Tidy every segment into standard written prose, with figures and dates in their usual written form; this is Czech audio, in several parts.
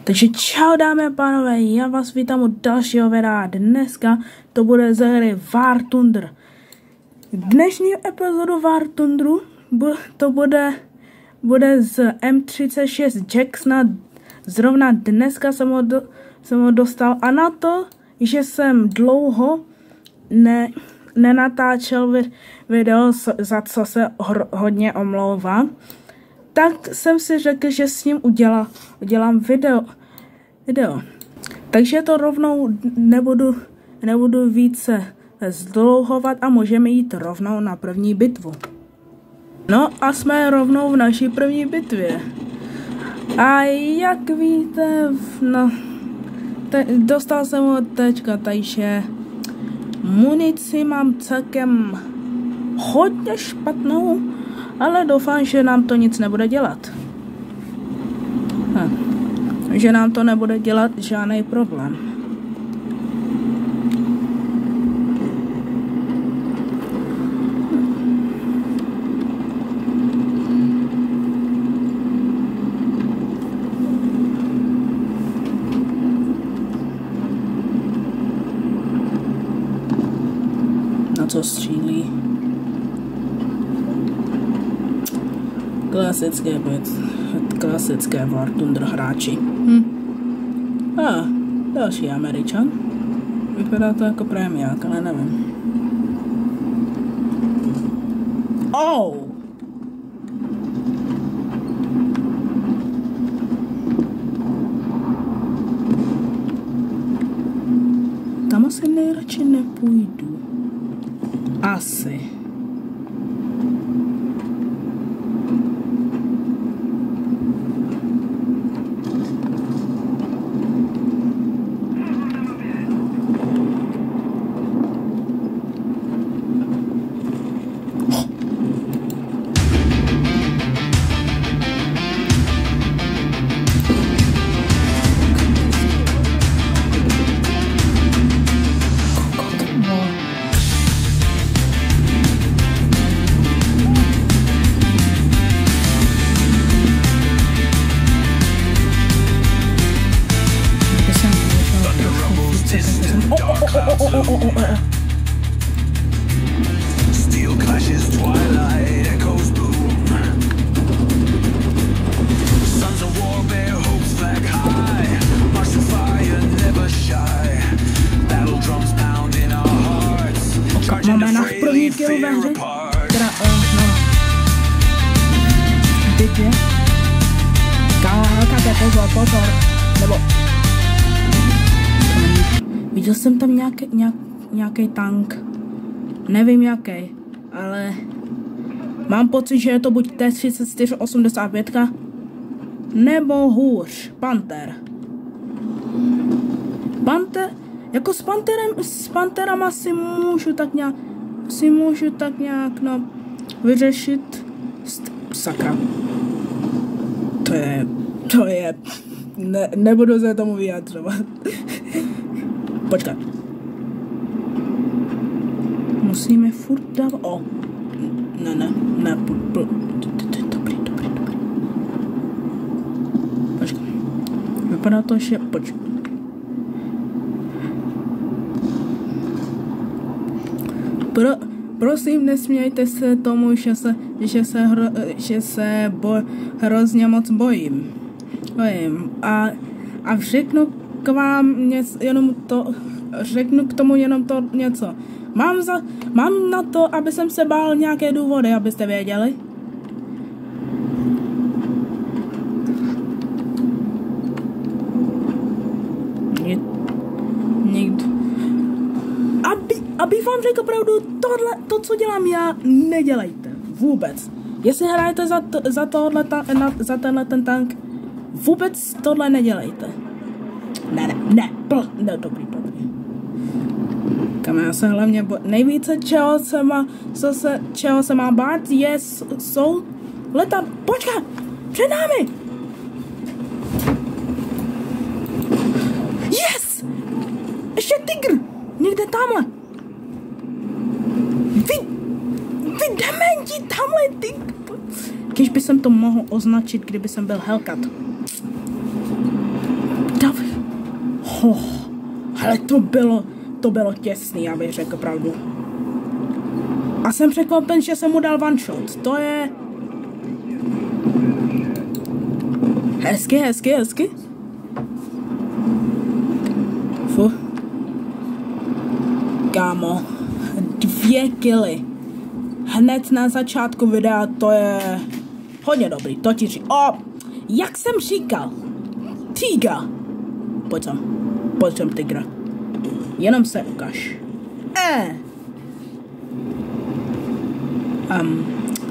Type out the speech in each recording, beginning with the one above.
Takže čau dámy a pánové, já vás vítám u dalšího videa. Dneska to bude ze hry War Thunder. Dnešní epizodu War Thunderu to bude z M36 Jacksona. Zrovna dneska jsem ho dostal a na to, že jsem dlouho nenatáčel video, za co se hodně omlouvám, tak jsem si řekl, že s ním udělám video. Takže to rovnou nebudu více zdlouhovat a můžeme jít rovnou na první bitvu. No a jsme rovnou v naší první bitvě. A jak víte, dostal jsem ho teďka, takže munici mám celkem hodně špatnou, ale doufám, že nám to nic nebude dělat. Že nám to nebude dělat žádný problém. Na co střílí? Klasické War Thunder hráči. Další Američan. Vypadá to jako prémiák, ale nevím. Tam asi nejradši nepůjdu. Asi. Steel clashes, twilight echoes boom. Sons of war bear hopes flag high. March to fire, never shy. Battle drums pound in our hearts. Charging the fray, fear apart. Viděl jsem tam nějaký tank. Nevím jaký, ale mám pocit, že je to buď T-34-85 nebo hůř, Panther. Jako s Pantherama si můžu tak nějak vyřešit. Sakra. To je. Nebudu se tomu vyjadřovat. Počkat. Musíme furt dávat. Ne. Dobrý. Počkat. Vypadá to, že. Počkat. Prosím, nesmějte se tomu, že se hrozně moc bojím. A řeknu k vám řeknu k tomu jenom to něco. Mám na to, aby jsem se bál nějaké důvody, abyste věděli. Někdo. Aby vám řekl pravdu, to, co dělám já, nedělejte. Vůbec. Jestli hrajete za tenhle ten tank, vůbec tohle nedělejte. Ne, dobrý. Kam já se hlavně nejvíce čeho se má bát, jsou leta. Počkat, před námi! Yes! Ještě tygr! Někde tamhle! Vy dementi, tamhle tygr! Když by jsem to mohl označit, kdyby jsem byl Hellcat. Ale to bylo těsný, abych řekl pravdu. A jsem překvapen, že jsem mu dal one shot. To je... Hezky. Fu. Kámo. 2 killy. Hned na začátku videa, to je... hodně dobrý, to ti říkám. Jak jsem říkal. Tigra. Pojď sem, tigra. Jenom se ukaž.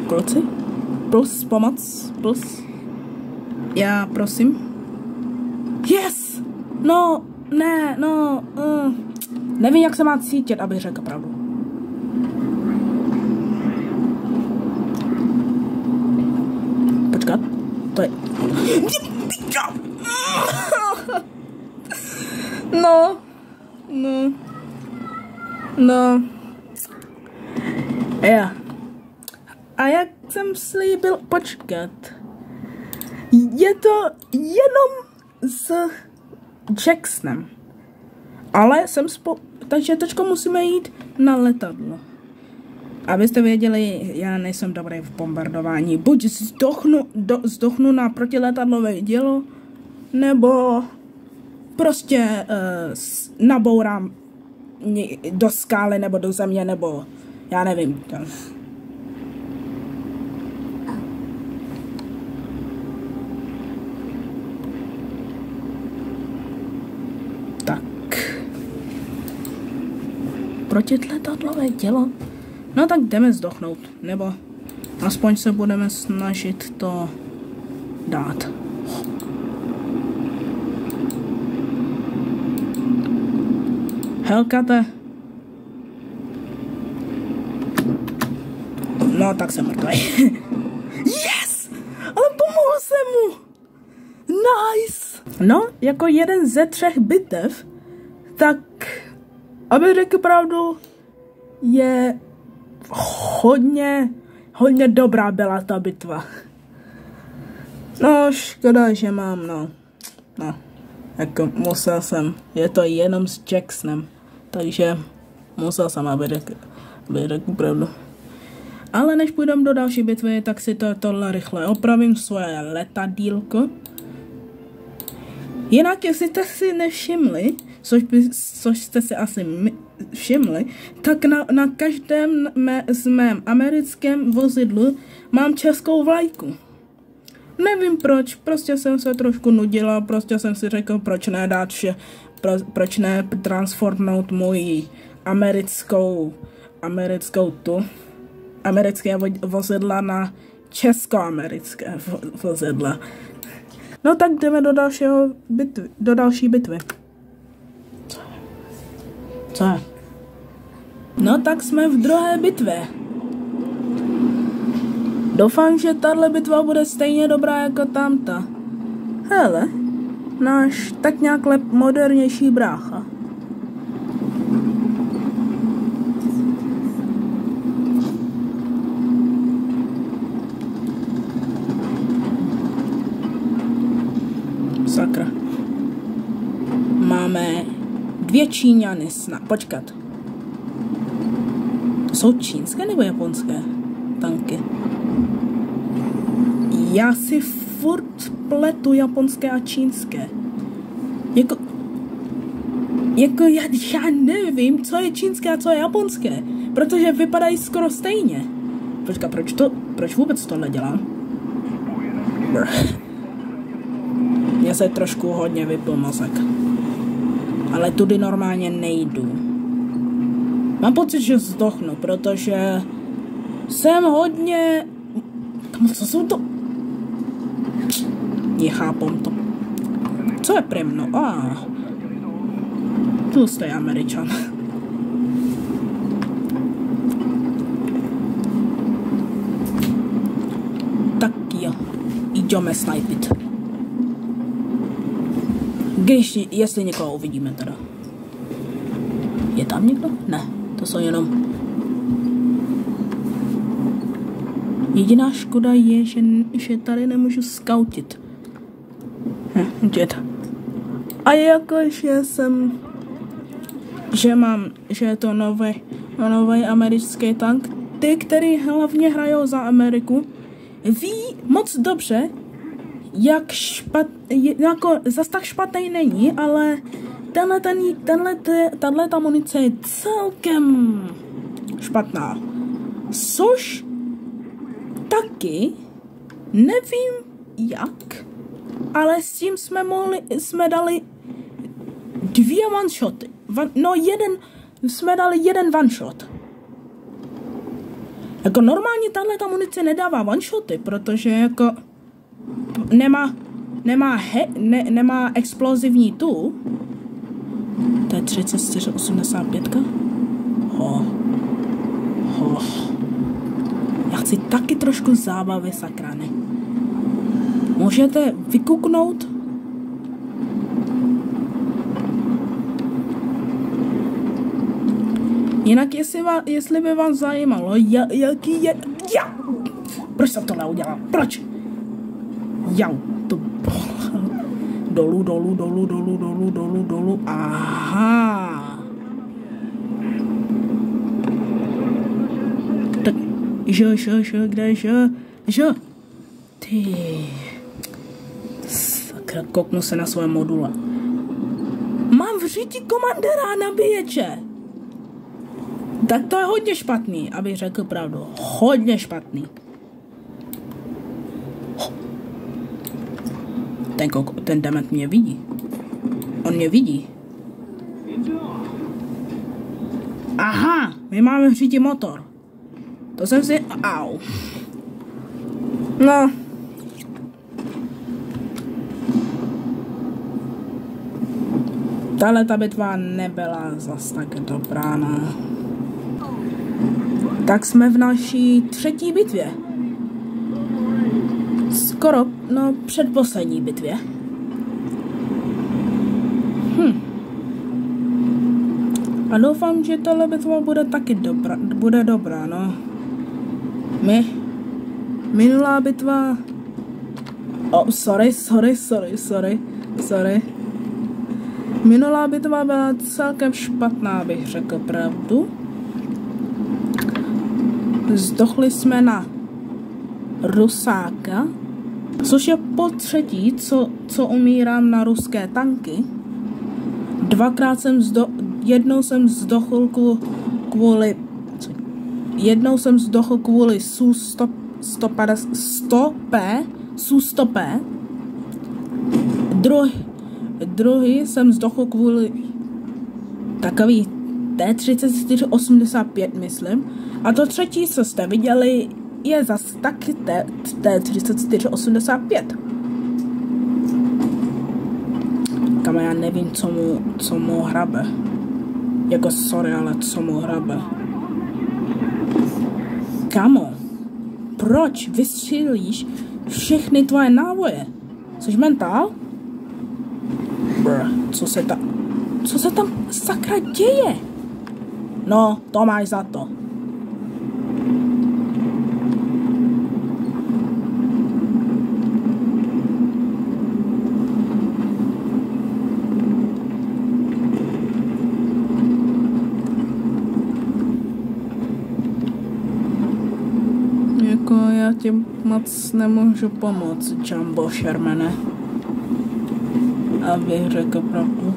Kluci? Plus, pomoc, plus. Já prosím. Yes! No, ne, no. Nevím, jak se má cítit, abych řekl pravdu. Počkat, to je... No. Já. A jak jsem slíbil, počkat. Je to jenom s Jacksonem. Ale takže teďko musíme jít na letadlo. Abyste věděli, já nejsem dobrý v bombardování. Buď zdochnu na protiletadlové dělo, nebo prostě nabourám do skály, nebo do země, nebo já nevím. Tak. Protiletadlové dělo? No tak jdeme zdochnout, nebo aspoň se budeme snažit to dát. Helkate. No tak jsem mrtvý. Yes! Ale pomohl jsem mu! Nice! No, jako jeden ze 3 bitev, tak, aby řekl pravdu, je hodně dobrá byla ta bitva. No, škoda, že mám, no, jako musel jsem, je to jenom s Jacksonem, takže musel jsem, aby řekl pravdu. Ale než půjdeme do další bitvy, tak si tohle rychle opravím, svoje letadílko. Jinak, jestli jste si nevšimli, což jste si asi všimli, tak na každém z mém americkém vozidlu mám českou vlajku. Nevím proč, prostě jsem se trošku nudila, prostě jsem si řekl, proč ne dát proč ne transformnout moji americké vozidla na českoamerické vozidla. No tak jdeme do další bitvy. Co je? No tak jsme v druhé bitvě. Doufám, že tahle bitva bude stejně dobrá jako tamta. Hele, náš tak nějak modernější brácha. Sakra. Máme 2 Číňany počkat. To jsou čínské nebo japonské tanky? Já si furt pletu japonské a čínské. Jako já nevím, co je čínské a co je japonské, protože vypadají skoro stejně. Počkat, proč vůbec tohle dělám? Mně se trošku hodně vypl mozek. Ale tudy normálně nejdu. Mám pocit, že zdochnu, protože jsem hodně... Co jsou to? Nechápám to. Co je premno? Tu stojí Američan. Tak jo, jdeme snipit. Jestli někoho uvidíme teda. Je tam někdo? Ne, to jsou jenom... Jediná škoda je, že tady nemůžu skautit. Dět. A jakože že je to nový americký tank, ty, který hlavně hrajou za Ameriku, ví moc dobře, jak jako zas tak špatný není, ale tato munice je celkem špatná. Což taky nevím jak, ale s tím jsme dali 2 one shoty. Jsme dali jeden one shot. Jako normálně tato munice nedává one shoty, protože jako nemá explozivní tu. To je 3485. Já chci taky trošku zábavy, sakrany. Můžete vykuknout? Jinak, jestli by vás zajímalo, jaký je... Proč jsem to neudělal? Proč? To... Dolů. Aha. Tak, kde je? Ty... Sakra, kouknu se na svoje module. Mám v říti komandéra a nabíječe. Tak to je hodně špatný, abych řekl pravdu. Hodně špatný. Ten dement mě vidí. On mě vidí. Aha, my máme v říti motor. To jsem si... Au. No. Tahle ta bitva nebyla zas tak dobrá, no. Tak jsme v naší 3. bitvě. Skoro, předposlední bitvě. A doufám, že tahle bitva bude taky dobrá, no. Minulá bitva... Sorry. Minulá bitva byla celkem špatná, bych řekl pravdu. Zdochli jsme na Rusáka, což je po 3., co umírám na ruské tanky. Jednou jsem zdochl kvůli Su-100P. Druhý jsem zdochl kvůli takový T-3485, myslím. A to 3., co jste viděli, je zase taky T-3485. Kam já nevím, co mu hrabe. Jako sorry, ale co mu hrabe. Kamo, proč vystřílíš všechny tvoje náboje? Jsi mentál? Co se tam sakra děje? No, to máš za to. Jako já ti moc nemůžu pomoct, Jumbo Shermane. Abych řekl pravdu.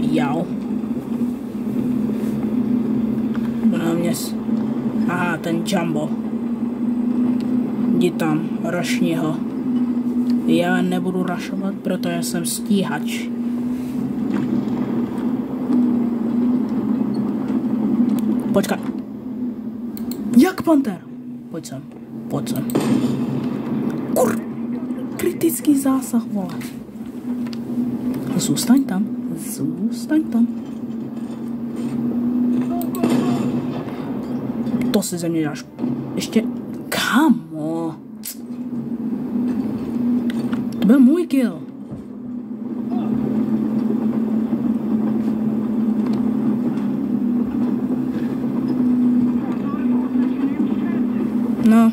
Jau. Na mě aha, ten Jumbo. Jdi tam, rašni ho. Já nebudu rašovat, protože jsem stíhač. Počkej. Jak panter? Pojď sem. Kritický zásah, vole. Zůstaň tam. To si ze mě dáš. Ještě... Kamo. To byl můj kill. No.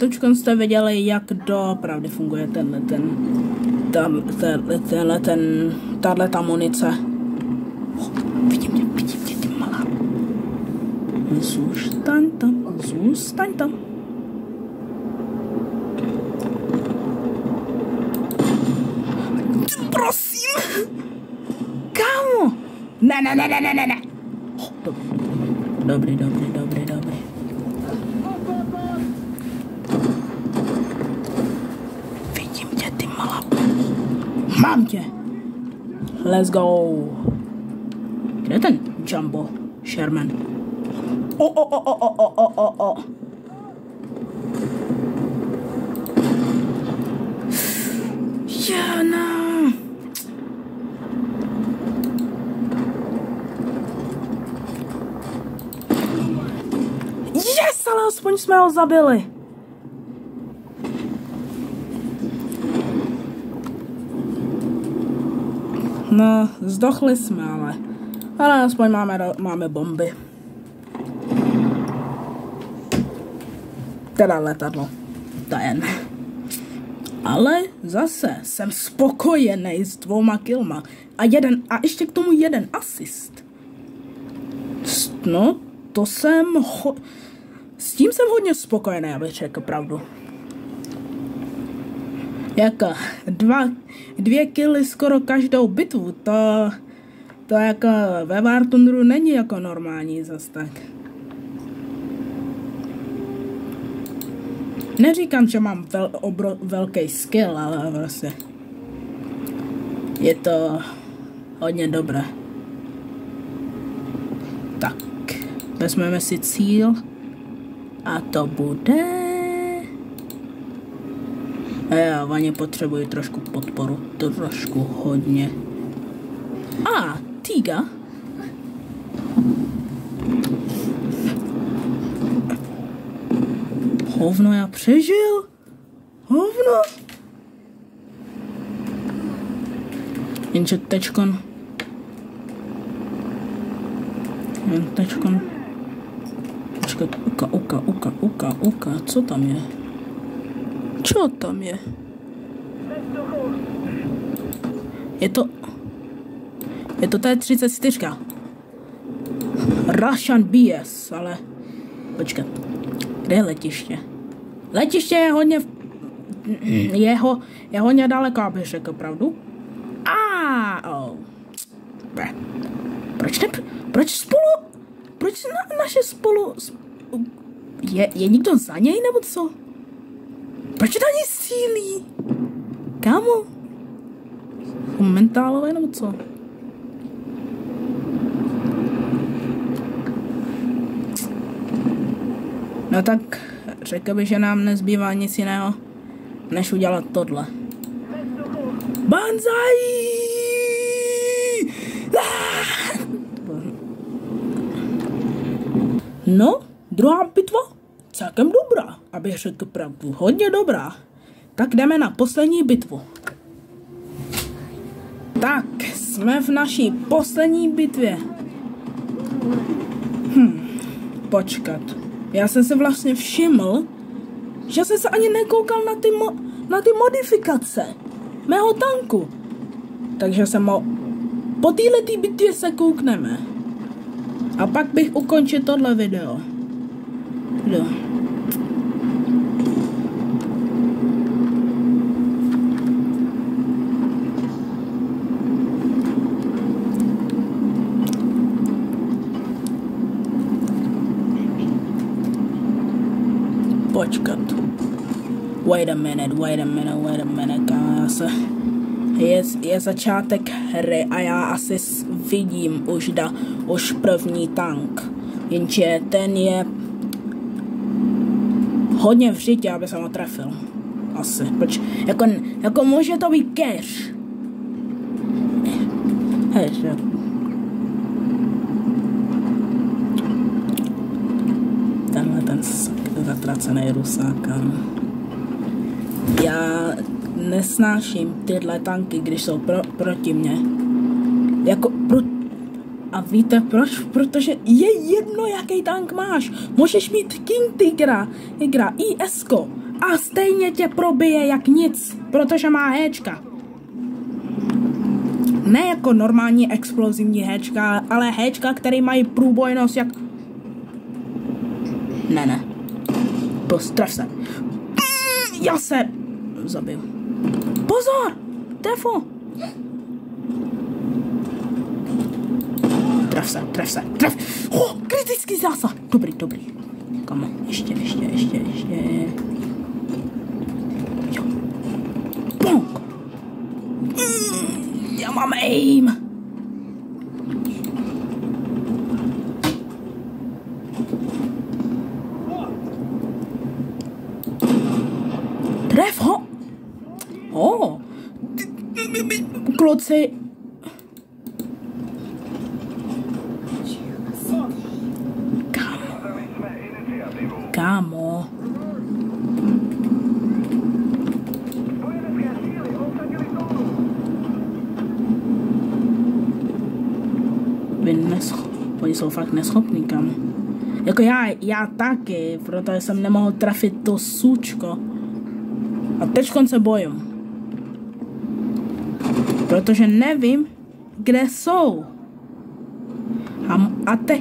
Točkon jste viděli, jak doopravdy funguje tato munice. Vidím tě, ty malá. Zůstaň tam. Prosím! Kámo! Ne. Dobrý. Vidím tě, ty malá. Mám tě. Let's go. Kde je ten Jumbo Sherman? O. Jana. Yes, ale aspoň jsme ho zabili. No, zdochli jsme, ale aspoň máme bomby. Teda letadlo. To je ne. Ale zase jsem spokojený s 2 killma. A ještě k tomu 1 asist. No, to jsem... S tím jsem hodně spokojený, abych řekl pravdu. Jako 2 killy skoro každou bitvu, to jako ve War Thunderu není jako normální zas tak. Neříkám, že mám velký skill, ale vlastně je to hodně dobré. Tak, vezmeme si cíl a to bude... Já oni potřebuji trošku podporu, trošku hodně. Tiga. Hovno, já přežil. Hovno. Jenže tečkon. Počkat, uka. Co tam je? Co tam je? Je to T-34. Russian BS, ale... Počkat. Kde je letiště? Letiště je hodně... Je hodně daleko, abych řekl pravdu. Proč naše spolu... Je někdo za něj, nebo co? Proč to ani sílí? Kámo? Mentálové, nebo co? No tak, řekl bych, že nám nezbývá nic jiného, než udělat tohle. Banzai! No, druhá bitva? Celkem dobrá, abych řekl pravdu. Hodně dobrá. Tak jdeme na poslední bitvu. Tak, jsme v naší poslední bitvě. Počkat. Já jsem se vlastně všiml, že jsem se ani nekoukal na ty modifikace mého tanku. Takže po této bitvě se koukneme. A pak bych ukončil tohle video. Počkat. Wait a minute. Je začátek hry a já asi vidím už první tank. Jenže ten je hodně v žitě, aby jsem ho trefil. Asi. Jako může to být cash. Tenhle ten zatracený Rusák. Já nesnáším tyhle tanky, když jsou proti mně. A víte proč? Protože je jedno, jaký tank máš. Můžeš mít King Tigra, IS-ko, A stejně tě probije jak nic, protože má héčka. Ne jako normální explozivní héčka, ale héčka, který mají průbojnost jak... Ne. Postraf se. Já se zabiju. Pozor! Defo! Tref se. Kritický zásah. Dobrý. Kamo, ještě. Jo. Bonk. Já mám aim. Tref ho. Kluci. Kámo. Oni jsou fakt neschopný, kámo. Jako já taky, protože jsem nemohl trafit to sučko. A teďkon se bojím. Protože nevím, kde jsou. A te...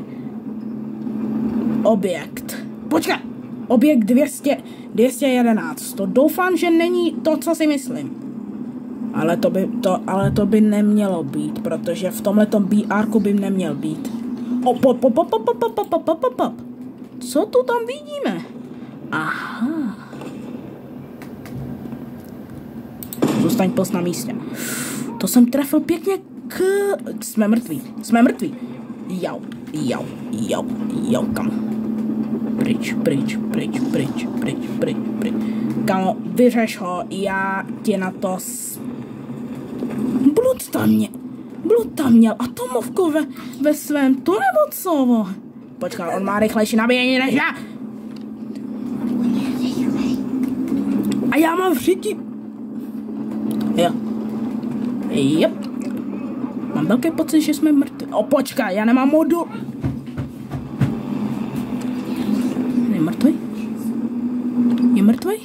Objekt. Počkej! Objekt 211. To doufám, že není to, co si myslím. Ale to by nemělo být, protože v tomhletom BR-ku by neměl být. Co tu tam vidíme? Aha. Zůstaň post na místě. To jsem trefil pěkně k... Jsme mrtví. Jau, kam. Pryč. Kamo, vyřeš ho, já tě na to Blud tam měl atomovku ve svém, to nebo co? Počkej, on má rychlejší nabíjení než já. A já mám všichni. Jo. Yep. Mám velký pocit, že jsme mrtví. Počkej, já nemám modul. Je mrtvý?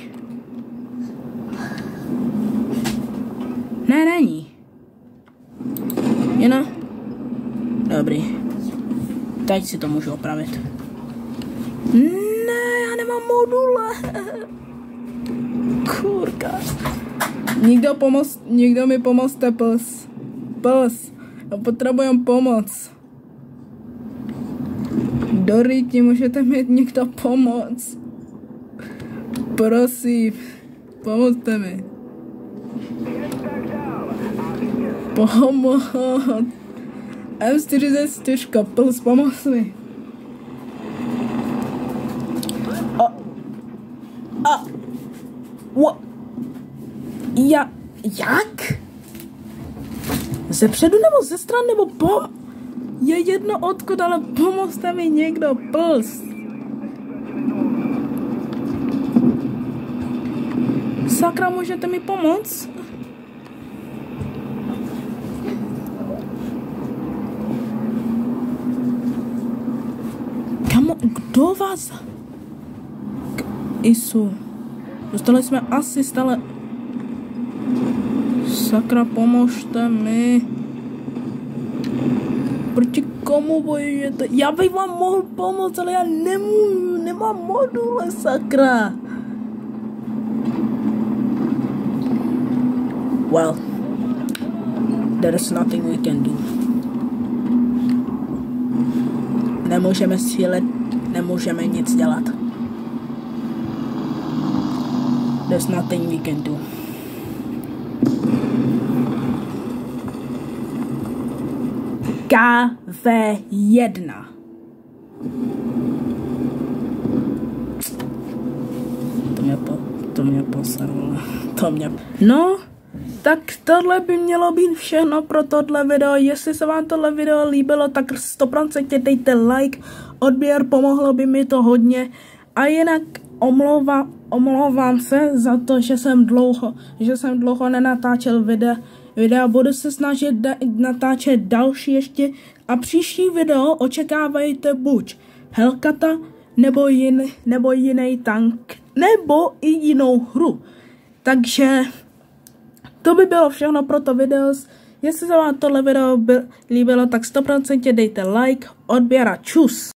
Ne, není. Jena? Dobrý. Teď si to můžu opravit. Ne, já nemám module. Kurka. Někdo mi pomozte, pes. Já potřebujem pomoc. Do ryti, můžete mi někdo pomoct? Prosím, pomozte mi. Pomoc. M44, plus, pomoz mi. Jak? Ze předu nebo ze stran, nebo je jedno odkud, ale pomozte mi někdo, plus. Sakra, můžete mi pomoct? Kamo, kdo vás? Isu. Dostali jsme asi stále. Sakra, pomožte mi. Proti komu bojujete? Já bych vám mohl pomoct, ale já nemůžu, nemám module, sakra. Well, there is nothing we can do. Nemůžeme střílet, nemůžeme nic dělat. There's nothing we can do. KV1. To mě posralo. No, tak tohle by mělo být všechno pro tohle video. Jestli se vám tohle video líbilo, tak 100% dejte like, odběr, pomohlo by mi to hodně. A jinak omlouvám se za to, že jsem dlouho nenatáčel videa. Budu se snažit natáčet další ještě a příští video očekávejte buď Hellcata nebo jiný tank, nebo i jinou hru. Takže to by bylo všechno pro to video. Jestli se vám tohle video líbilo, tak 100% dejte like, odběr a čus.